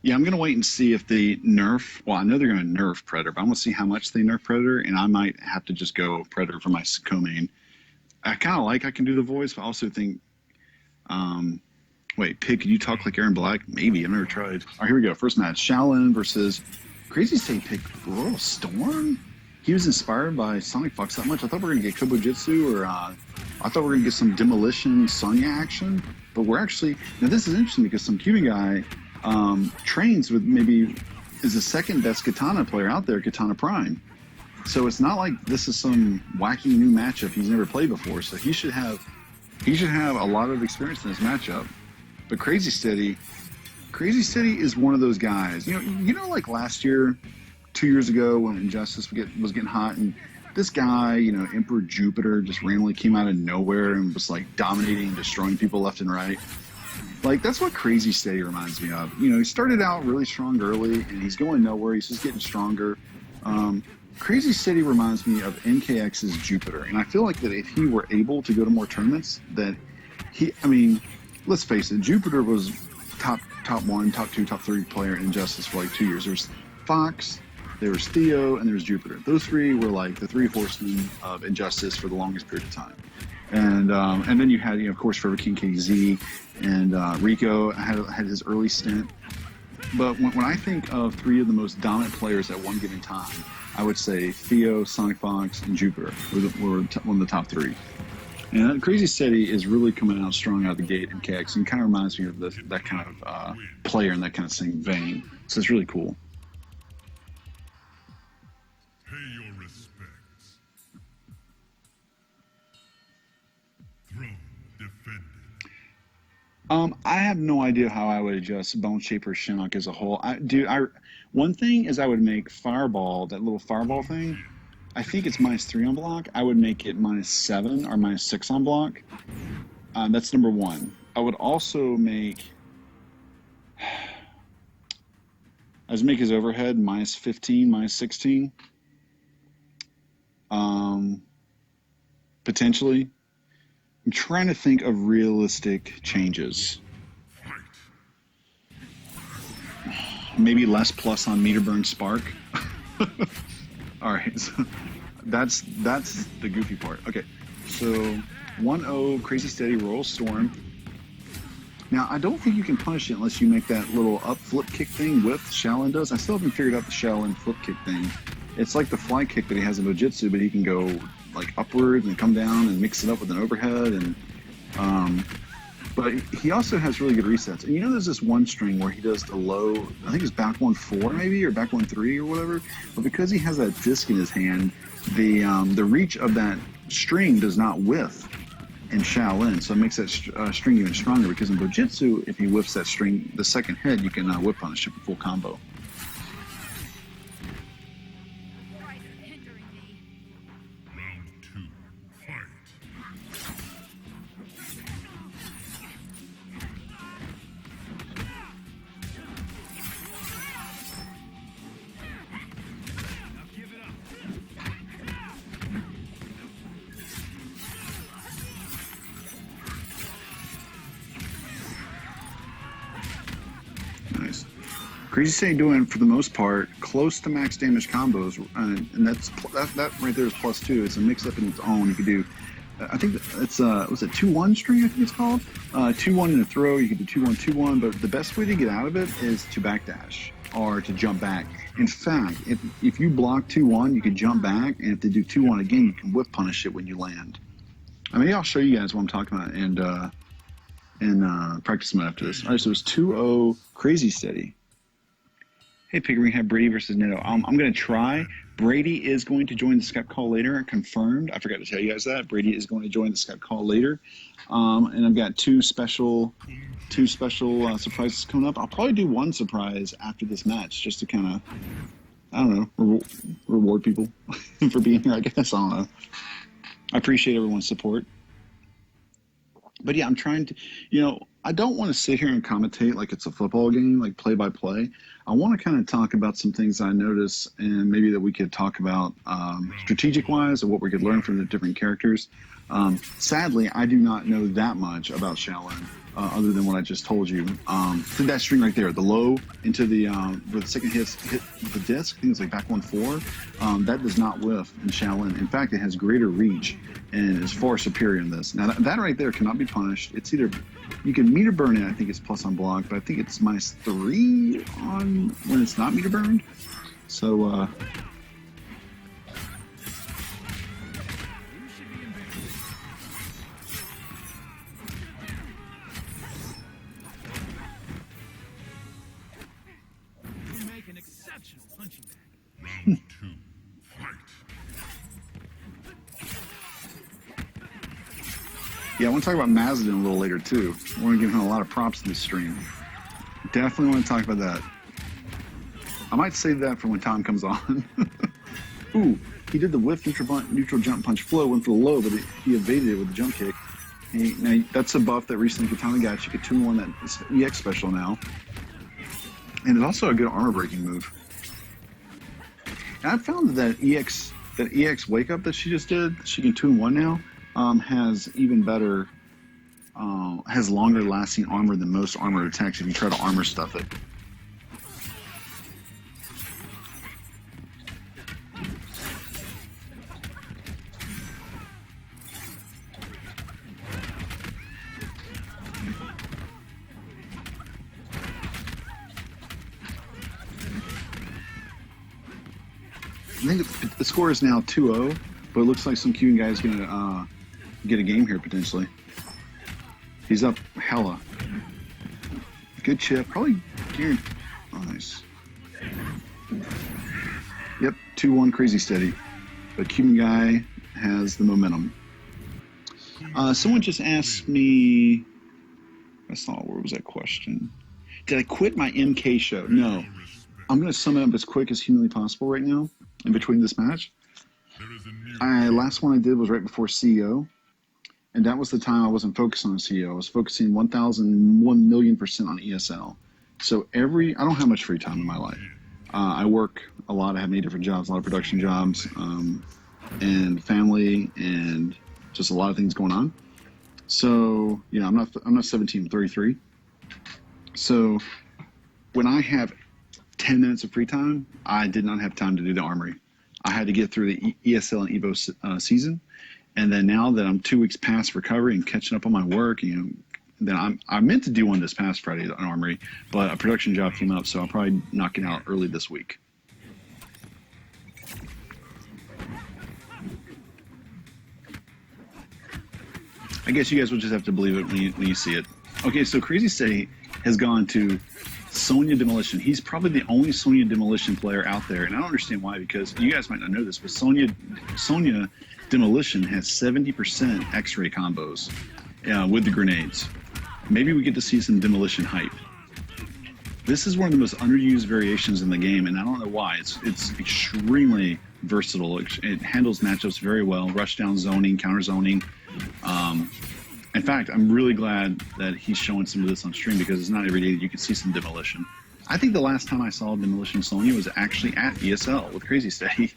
Yeah, I'm gonna wait and see if they nerf. Well, I know they're gonna nerf Predator, but I'm gonna see how much they nerf Predator, and I might have to just go Predator for my co-main. I kind of like I can do the voice, but I also think, um, wait, Pig, can you talk like Aaron Black? Maybe I've never tried. All right, here we go. First match: Shaolin versus CrazySteady. Picked Royal Storm. He was inspired by Sonic Fox that much. I thought we were gonna get Kobujitsu, or I thought we were gonna get some Demolition Sonya action, but we're actually now. This is interesting because some Cuban guy trains with maybe is the second best Katana player out there, Katana Prime. So it's not like this is some wacky new matchup he's never played before. So he should have a lot of experience in this matchup. But Crazy Steady is one of those guys. Like last year, 2 years ago when Injustice was getting hot, and this guy, Emperor Jupiter, just randomly came out of nowhere and was like dominating and destroying people left and right. Like, that's what CrazySteady reminds me of. He started out really strong early, and he's going nowhere. He's just getting stronger. CrazySteady reminds me of NKX's Jupiter, and I feel like that if he were able to go to more tournaments, that let's face it, Jupiter was top one, top two, top three player in Injustice for like 2 years. There was Fox, there was Theo, and there was Jupiter. Those three were like the three horsemen of Injustice for the longest period of time. And then you had, of course, Forever King KZ, and Rico had his early stint. But when I think of three of the most dominant players at one given time, I would say Theo, Sonic Fox, and Jupiter were one of the top three. And CrazySteady is really coming out strong out of the gate in KX, and kind of reminds me of that kind of player in that kind of same vein. So it's really cool. Pay your respects. Throne defended. I have no idea how I would adjust Bone Shaper Shinnok as a whole. One thing is I would make Fireball, that little Fireball thing. I think it's -3 on block. I would make it -7 or -6 on block. That's number one. I would also make his overhead -15, -16. Potentially. I'm trying to think of realistic changes. Maybe less plus on meter burn spark. All right, so that's the goofy part. Okay, so 1-0 CrazySteady Royal Storm. Now I don't think you can punish it unless you make that little up flip kick thing with Shaolin does. I still haven't figured out the Shaolin flip kick thing. It's like the fly kick that he has in Bojutsu, but he can go like upwards and come down and mix it up with an overhead, and but he also has really good resets. And there's this one string where he does the low, I think it's back 1-4 maybe, or back 1-3 or whatever. But because he has that disc in his hand, the reach of that string does not whiff in Shaolin, so it makes that string even stronger. Because in Bojutsu, if he whiffs that string, the second hit, you can whip punish it for full combo. Nice. CrazySteady doing, for the most part, close to max damage combos, and that right there is +2. It's a mix-up in its own. You could do, I think it's was it 2-1 string? I think it's called 2-1 in a throw. You could do 2-1, 2-1, but the best way to get out of it is to backdash or to jump back. In fact, if you block 2-1, you can jump back, and if they do 2-1 again, you can whip punish it when you land. Maybe I'll show you guys what I'm talking about and practice mode after this. All right, so it's 2-0 CrazySteady. Hey, Pickering, have Brady versus Neto. I'm going to try. Brady is going to join the Skype call later. Confirmed. I forgot to tell you guys that. Brady is going to join the Skype call later. And I've got two special surprises coming up. I'll probably do one surprise after this match just to kind of, I don't know, reward people for being here, I guess. I don't know. I appreciate everyone's support. But yeah, I'm trying to, I don't want to sit here and commentate like it's a football game, like play by play. I want to kind of talk about some things I notice, and maybe that we could talk about strategic wise, or what we could learn from the different characters. Sadly, I do not know that much about Shaolin. other than what I just told you. To that string right there, the low into the where the second hit the disc, I think it's like back 1-4. That does not whiff in Shaolin. In fact, it has greater reach and is far superior in this. Now that right there cannot be punished. It's either you can meter burn it. I think it's plus on block, but I think it's -3 on when it's not meter burned. So. Round 2, fight. Yeah, I want to talk about Mazda a little later too. I want to give him a lot of props in this stream. Definitely want to talk about that. I might save that for when Tom comes on. Ooh, he did the whiff neutral jump punch flow, went for the low, but he evaded it with the jump kick. Now that's a buff that recently Katana got. You could 2-1 that EX special now. And it's also a good armor breaking move. And I found that EX wake up that she just did, she can 2-1 now, has even better, has longer lasting armor than most armored attacks if you try to armor stuff it. I think the score is now 2-0, but it looks like SomeCubanGuy is going to get a game here potentially. He's up hella. Good chip. Probably geared. Oh, nice. Yep, 2-1 CrazySteady. But CubanGuy has the momentum. Someone just asked me, that's not, where was that question? Did I quit my MK show? No. I'm going to sum it up as quick as humanly possible right now. In between this match, last one I did was right before CEO, and that was the time I wasn't focused on CEO. I was focusing 1,000,000,000% on ESL. So I don't have much free time in my life. I work a lot. I have many different jobs, a lot of production jobs, and family, and just a lot of things going on. So I'm not 17, I'm 33. So when I have 10 minutes of free time, I did not have time to do the armory. I had to get through the ESL and EVO season, and then now that I'm 2 weeks past recovery and catching up on my work, then I meant to do one this past Friday, an armory, but a production job came up, so I'll probably knock it out early this week. I guess you guys will just have to believe it when you see it. Okay, so CrazySteady has gone to Sonya Demolition. He's probably the only Sonya Demolition player out there, and I don't understand why, because you guys might not know this, but Sonya Demolition has 70% X-ray combos with the grenades. Maybe we get to see some Demolition hype. This is one of the most underused variations in the game, and I don't know why. It's extremely versatile. It handles matchups very well, rush down zoning, counter zoning. In fact, I'm really glad that he's showing some of this on stream, because it's not every day that you can see some Demolition. I think the last time I saw Demolition Sonya was actually at ESL with CrazySteady.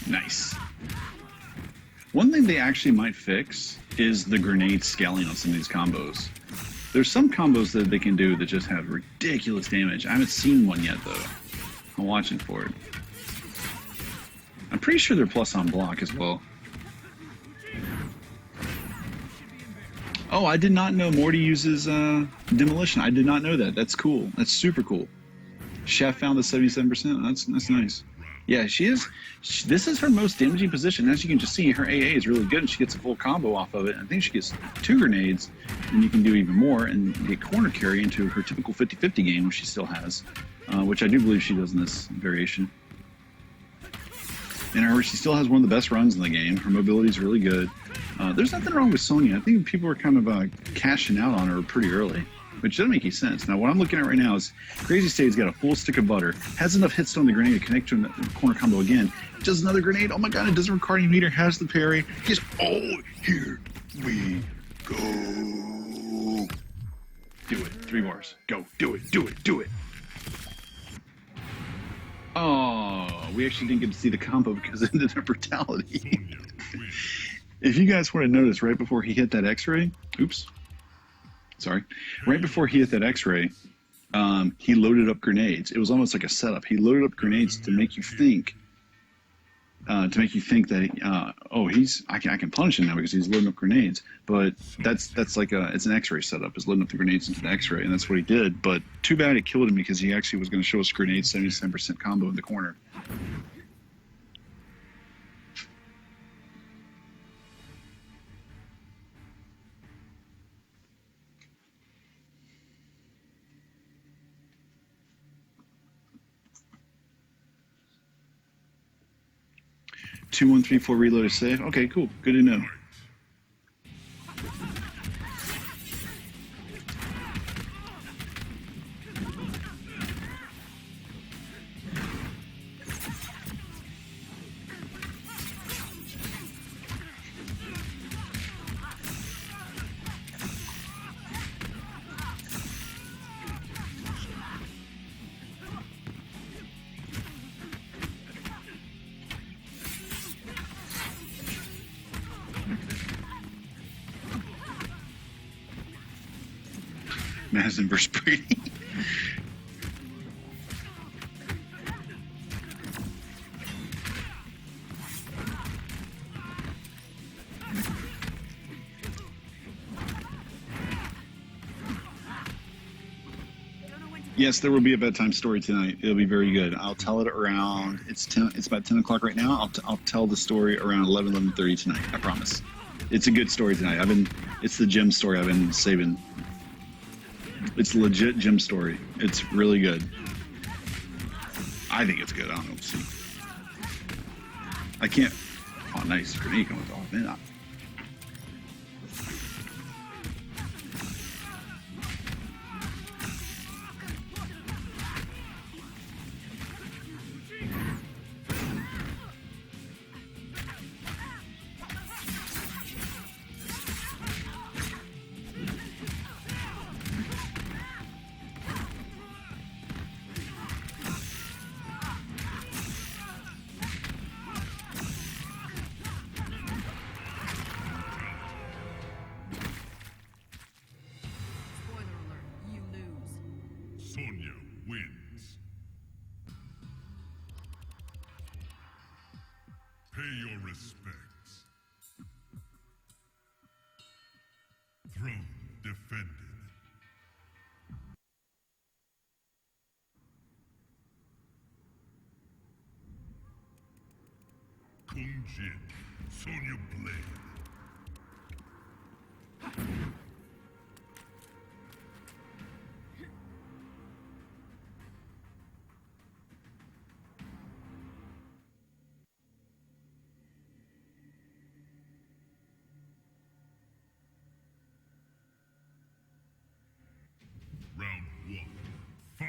Nice. One thing they actually might fix is the grenade scaling on some of these combos. There's some combos that they can do that just have ridiculous damage. I haven't seen one yet, though. I'm watching for it. I'm pretty sure they're plus on block as well. Oh, I did not know Morty uses Demolition. I did not know that. That's cool. That's super cool. Chef found the 77%. That's nice. Yeah, she is. This is her most damaging position. As you can just see, her AA is really good, and she gets a full combo off of it. I think she gets 2 grenades, and you can do even more and get corner carry into her typical 50-50 game, which she still has, which I do believe she does in this variation. And she still has one of the best runs in the game. Her mobility is really good. There's nothing wrong with Sonya. I think people are kind of cashing out on her pretty early, which doesn't make any sense. Now, what I'm looking at right now is CrazySteady's got a full stick of butter, has enough hits on the grenade to connect to the corner combo again, does another grenade. Oh my god, it doesn't require any meter, has the parry. Just, oh, here we go. Do it. 3 bars. Go. Do it. Do it. Do it. Oh, we actually didn't get to see the combo because it ended in brutality. If you guys want to notice, right before he hit that X-ray, oops, sorry, right before he hit that X-ray, he loaded up grenades. It was almost like a setup. He loaded up grenades to make you think that oh, I can punish him now because he's loading up grenades. But that's like it's an X-ray setup. Is loading up the grenades into the X-ray, and that's what he did. But too bad it killed him because he actually was going to show us grenade 77% combo in the corner. Two, 1, 3, 4 reload is safe. Okay, cool. Good to know. Madison versus Brady. Yes, there will be a bedtime story tonight. It'll be very good. I'll tell it around. It's about 10 o'clock right now. I'll tell the story around 11:30 tonight. I promise. It's a good story tonight. It's the gym story I've been saving. It's a legit gym story. It's really good. I think it's good. I don't know. See. I can't. Oh, nice grenade coming off. Man, Sonya wins. Pay your respects. Throne defended. Kung Jin, Sonya Blade. Round 1. Fight!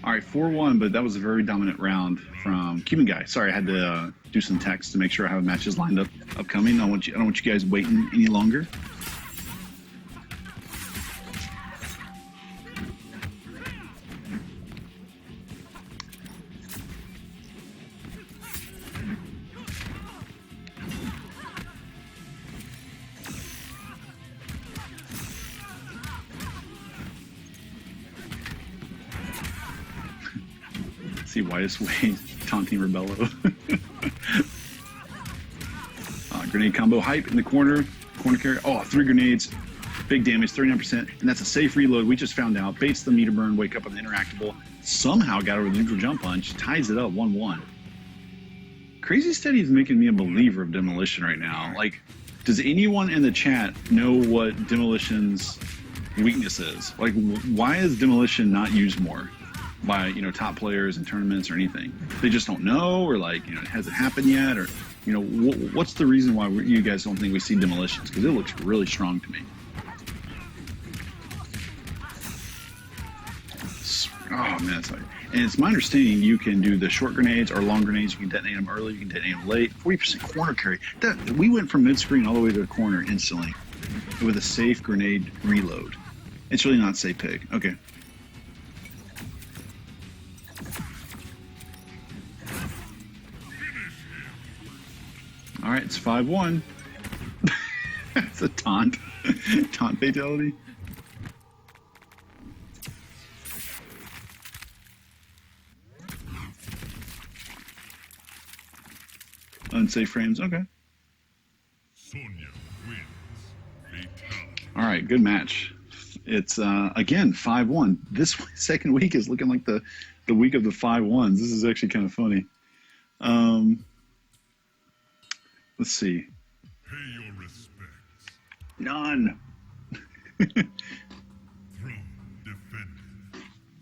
All right, 4-1, but that was a very dominant round from CubanGuy. Sorry, I had to do some text to make sure I have matches lined up upcoming. I don't want you guys waiting any longer. See, Whitest Way taunting Rebello. Grenade combo hype in the corner. Corner carry. Oh, 3 grenades. Big damage, 39%. And that's a safe reload. We just found out. Baits the meter burn. Wake up on the interactable. Somehow got over the neutral jump punch. Ties it up 1-1. CrazySteady is making me a believer of Demolition right now. Like, does anyone in the chat know what Demolition's weakness is? Like, why is Demolition not used more by, you know, top players in tournaments or anything? They just don't know, or like, you know, has it happened yet? Or, you know, what's the reason why you guys don't think we see Demolitions? Because it looks really strong to me. Oh man, it's like, and it's my understanding you can do the short grenades or long grenades. You can detonate them early, you can detonate them late. 40% corner carry. We went from mid-screen all the way to the corner instantly with a safe grenade reload. It's really not safe pick. Okay. All right, it's 5-1. It's a taunt. Taunt fatality. Unsafe frames, okay. Sonya wins. Fatality. All right, good match. It's again 5-1. This second week is looking like the week of the 5-1s. This is actually kind of funny. Let's see. Pay your respects. None.